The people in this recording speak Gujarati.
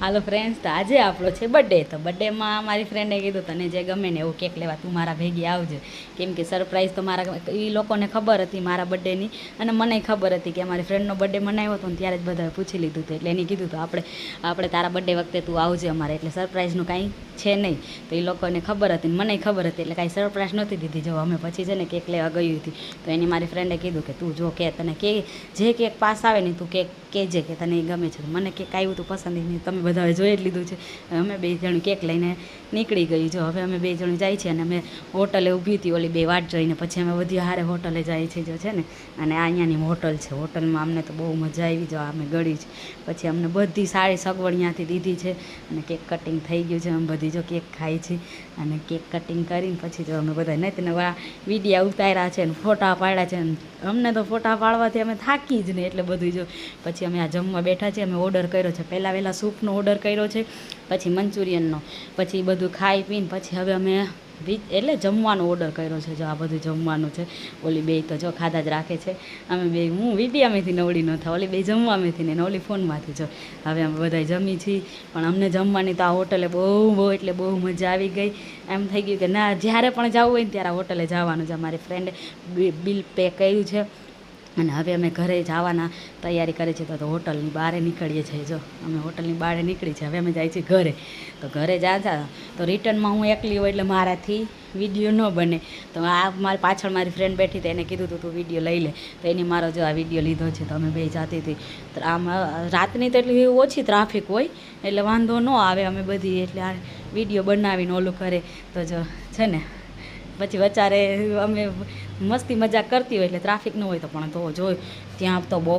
હાલો ફ્રેન્ડ્સ, તો આજે આપણો છે બર્થડે. તો બર્થડેમાં મારી ફ્રેન્ડે કીધું તને જે ગમે ને એવું કેક લેવા તું મારા ભેગી આવજે, કેમ કે સરપ્રાઈઝ તો મારા એ લોકોને ખબર હતી મારા બર્થડેની, અને મને ખબર હતી કે મારી ફ્રેન્ડનો બર્થડે મનાવ્યો હતો ને ત્યારે જ બધાએ પૂછી લીધું હતું. એટલે એને કીધું તો આપણે તારા બર્થડે વખતે તું આવજે અમારે, એટલે સરપ્રાઈઝનું કાંઈ છે નહીં. તો એ લોકોને ખબર હતી ને મને ખબર હતી, એટલે કાંઈ સરપ્રાઈઝ નહોતી દીધી. જો અમે પછી છે ને કેક લેવા ગઈ હતી, તો એની મારી ફ્રેન્ડે કીધું કે તું જો કે તને કે જે કેક પાસ આવે ને તું કેક કહેજે કે તને એ ગમે છે. મને કેક આવ્યું હતું પસંદ, નહીં તમે બધાએ જોઈ જ લીધું છે. અમે બે જણ કેક લઈને નીકળી ગઈ. જો હવે અમે બે જણ જાય છીએ અને અમે હોટલે ઊભી હતી ઓલી બે વાટ જોઈને, પછી અમે બધી હારે હોટલે જાય છે જો છે ને. અને આ અહીંયાની હોટલ છે. હોટલમાં અમને તો બહુ મજા આવી. જો અમે ગળી છે, પછી અમને બધી સારી સગવડ ત્યાંથી દીધી છે. અને કેક કટિંગ થઈ ગયું છે. અમે બધી જો કેક ખાઈ છે, અને કેક કટિંગ કરીને પછી જો અમે બધા નહીં નવા વિડીયા ઉતાર્યા છે ને ફોટા પાડ્યા છે. અમને તો ફોટા પાડવાથી અમે થાકી જ નહીં, એટલે બધું જો પછી અમે આ જમવા બેઠા છીએ. અમે ઓર્ડર કર્યો છે, પહેલાં સૂપનો ઓર્ડર કર્યો છે, પછી મંચુરિયનનો, પછી બધું ખાઈ પીને પછી હવે અમે એટલે જમવાનો ઓર્ડર કર્યો છે. જો આ બધું જમવાનું છે. ઓલી બે તો જો ખાધા જ રાખે છે. અમે બે હું વિડીયામાંથી નવડી ન થાવ, ઓલી બે જમવામાંથી ને ઓલી ફોનમાંથી. જો હવે અમે બધા જમી છીએ, પણ અમને જમવાની તો આ હોટલે બહુ એટલે બહુ મજા આવી ગઈ. એમ થઈ ગયું કે ના, જ્યારે પણ જવું હોય ને ત્યારે આ હોટલે જવાનું છે. અમારી ફ્રેન્ડે બિલ પે કર્યું છે, અને હવે અમે ઘરે જવાના તૈયારી કરી છે. તો હોટલની બહાર નીકળીએ છીએ. જો અમે હોટલની બહાર નીકળી છે. હવે અમે જાય છીએ ઘરે. તો ઘરે જાતા તો રિટર્નમાં હું એકલી હોય એટલે મારાથી વિડીયો ન બને. તો આ મારી પાછળ મારી ફ્રેન્ડ બેઠી હતી, એને કીધું તું વિડીયો લઈ લે. તો એની મારો જો આ વિડીયો લીધો છે. તો અમે બે જાતી હતી. તો આમ રાતની તો એટલી ઓછી ટ્રાફિક હોય એટલે વાંધો ન આવે. અમે બધી એટલે આ વિડીયો બનાવીને ઓલું કરે તો જો છે ને, પછી વચારે અમે મસ્તી મજાક કરતી હોય એટલે ટ્રાફિક ન હોય તો પણ તો જોઈ ત્યાં તો બહુ